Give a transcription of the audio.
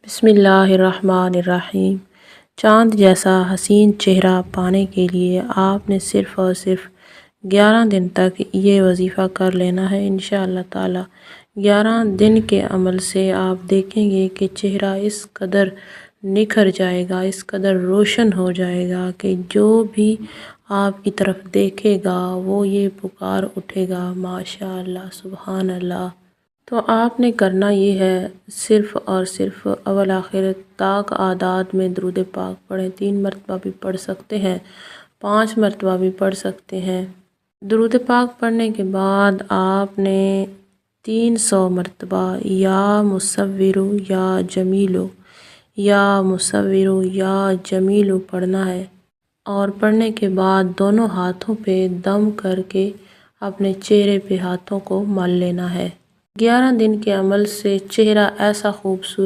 بسم اللہ الرحمن الرحیم۔ چاند جیسا حسین چہرہ پانے کے لیے آپ نے صرف اور صرف 11 دن تک یہ وظیفہ کر لینا ہے انشاءاللہ تعالی۔ 11 دن کے عمل سے آپ دیکھیں گے کہ چہرہ اس قدر نکھر جائے گا، اس قدر روشن ہو جائے گا کہ جو بھی آپ کی طرف دیکھے گا وہ یہ پکار اٹھے گا، ماشاءاللہ سبحان اللہ۔ تو آپ نے کرنا یہ ہے، صرف اور صرف اول آخر تاک اعداد میں درود پاک پڑھیں۔ 3 مرتبہ بھی پڑھ سکتے ہیں، 5 مرتبہ بھی پڑھ سکتے ہیں۔ درود پاک پڑھنے کے بعد آپ نے 300 مرتبہ یا مصورو یا جمیلو، یا مصورو یا جمیلو پڑھنا ہے، اور پڑھنے کے بعد دونوں ہاتھوں پہ دم کر کے اپنے چہرے پہ ہاتھوں کو مل لینا ہے۔ 11 دن کے عمل سے چہرہ ایسا خوبصورت